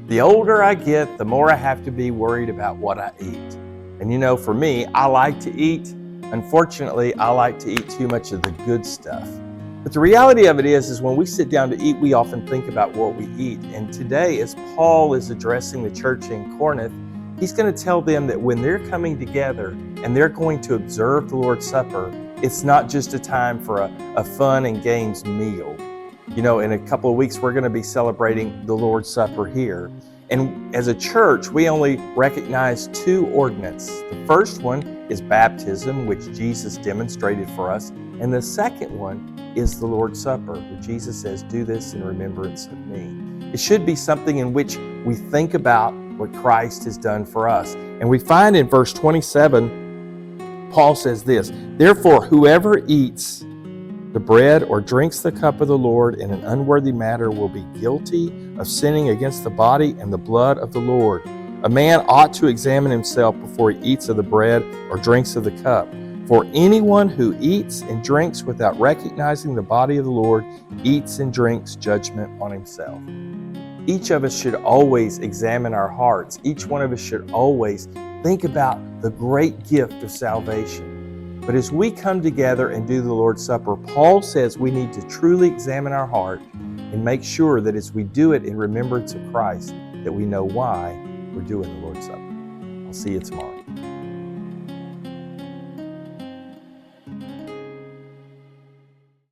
The older I get, the more I have to be worried about what I eat. And for me, I like to eat. Unfortunately, I like to eat too much of the good stuff. But the reality of it is when we sit down to eat, we often think about what we eat. And today, as Paul is addressing the church in Corinth, he's going to tell them that when they're coming together and they're going to observe the Lord's Supper, it's not just a time for a fun and games meal. In a couple of weeks, we're going to be celebrating the Lord's Supper here. And as a church, we only recognize two ordinances. The first one is baptism, which Jesus demonstrated for us. And the second one is the Lord's Supper, where Jesus says, "Do this in remembrance of me." It should be something in which we think about what Christ has done for us. And we find in verse 27, Paul says this, "Therefore, whoever eats the bread or drinks the cup of the Lord in an unworthy manner will be guilty of sinning against the body and the blood of the Lord. A man ought to examine himself before he eats of the bread or drinks of the cup. For anyone who eats and drinks without recognizing the body of the Lord eats and drinks judgment on himself." Each of us should always examine our hearts. Each one of us should always think about the great gift of salvation. But as we come together and do the Lord's Supper, Paul says we need to truly examine our heart and make sure that as we do it in remembrance of Christ, that we know why we're doing the Lord's Supper. I'll see you tomorrow.